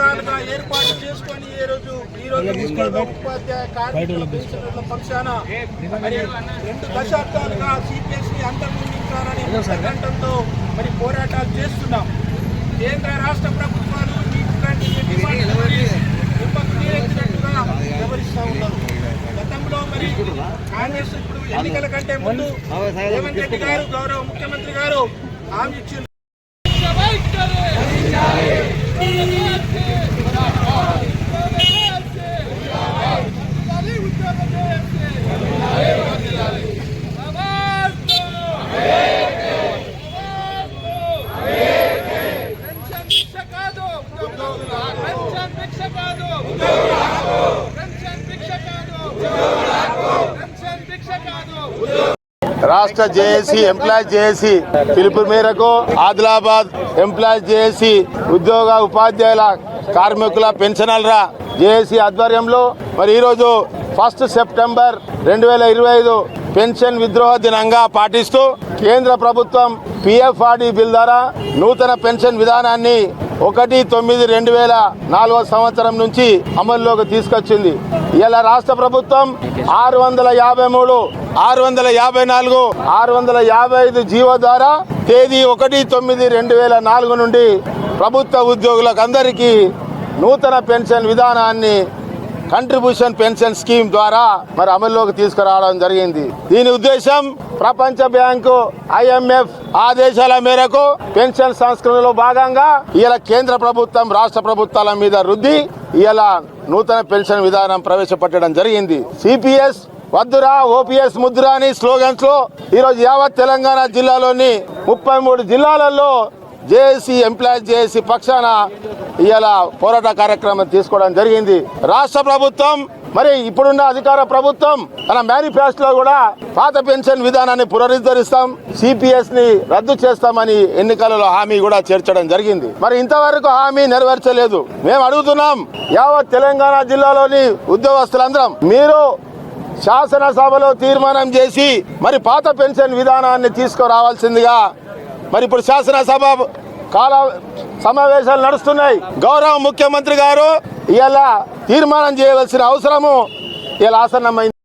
సంఘాలుగా ఏర్పాటు చేసుకొని ఈ రోజు ఉపాధ్యాయ కార్మికుల పెన్షనర్ల పక్షాన మరి 2 దశాబ్దాలుగా సిపిఎస్ని అంతమొందించాలని కంఠంతో మరి పోరాటాలు చేస్తున్నాం. కేంద్ర రాష్ట్ర ప్రభుత్వాలు వ్యవహరిస్తూ ఉన్నారు. గతంలో మరి కాంగ్రెస్ ఇప్పుడు ఎన్నికల కంటే ముందు రేవంత్ రెడ్డి గారు గౌరవ ముఖ్యమంత్రి గారు హామీ ఇచ్చింది. రాష్ట్ర జేఏసీ ఎంప్లాయీస్ జేఏసీ పిలుపు మేరకు ఆదిలాబాద్ ఎంప్లాయీస్ జేఏసీ ఉద్యోగ ఉపాధ్యాయుల కార్మికుల పెన్షనర్ల జేఏసీ ఆధ్వర్యంలో మరి ఈరోజు 1 సెప్టెంబర్ 2025 పెన్షన్ విద్రోహ దినంగా పాటిస్తూ కేంద్ర ప్రభుత్వం పిఎఫ్ఆర్డి బిల్ ద్వారా నూతన పెన్షన్ విధానాన్ని 1/9/2004 సంవత్సరం నుంచి అమల్లోకి తీసుకొచ్చింది. ఇలా రాష్ట్ర ప్రభుత్వం 653, 654, 655 జీవో ద్వారా తేదీ 1/9/2004 నుండి ప్రభుత్వ ఉద్యోగులకు అందరికీ నూతన పెన్షన్ విధానాన్ని కంట్రిబ్యూషన్ పెన్షన్ స్కీమ్ ద్వారా మరి అమల్లోకి తీసుకురావడం జరిగింది. దీని ఉద్దేశం ప్రపంచ బ్యాంకు IMF ఆదేశాల మేరకు పెన్షన్ సంస్కరణలో భాగంగా ఇలా కేంద్ర ప్రభుత్వం రాష్ట్ర ప్రభుత్వాల మీద రుద్ది ఇలా నూతన పెన్షన్ విధానం ప్రవేశపెట్టడం జరిగింది. సిపిఎస్ వద్దురా ఓపీఎస్ ముద్దురా అని స్లోగన్స్ లో ఈరోజు యావత్ తెలంగాణ జిల్లాలోని 33 జిల్లాలలో జేఏసీ ఎంప్లాయీస్ జేఏసీ పక్షాన ఇలా పోరాట కార్యక్రమం తీసుకోవడం జరిగింది. రాష్ట్ర ప్రభుత్వం మరి ఇప్పుడున్న అధికార ప్రభుత్వం తన మేనిఫెస్టోలో కూడా పాత పెన్షన్ విధానాన్ని పునరుద్ధరిస్తాం, సిపిఎస్ ని రద్దు చేస్తామని ఎన్నికలలో హామీ కూడా చేర్చడం జరిగింది. మరి ఇంతవరకు హామీ నెరవేర్చలేదు. మేము అడుగుతున్నాం యావత్ తెలంగాణ జిల్లాలోని ఉద్యోగస్తులందరం మీరు శాసనసభలో తీర్మానం చేసి మరి పాత పెన్షన్ విధానాన్ని తీసుకురావాల్సిందిగా మరి ఇప్పుడు శాసనసభ సమావేశాలు నడుస్తున్నాయి. గౌరవ ముఖ్యమంత్రి గారు ఇలా తీర్మానం చేయవలసిన అవసరము ఇలా ఆసన్నమైంది.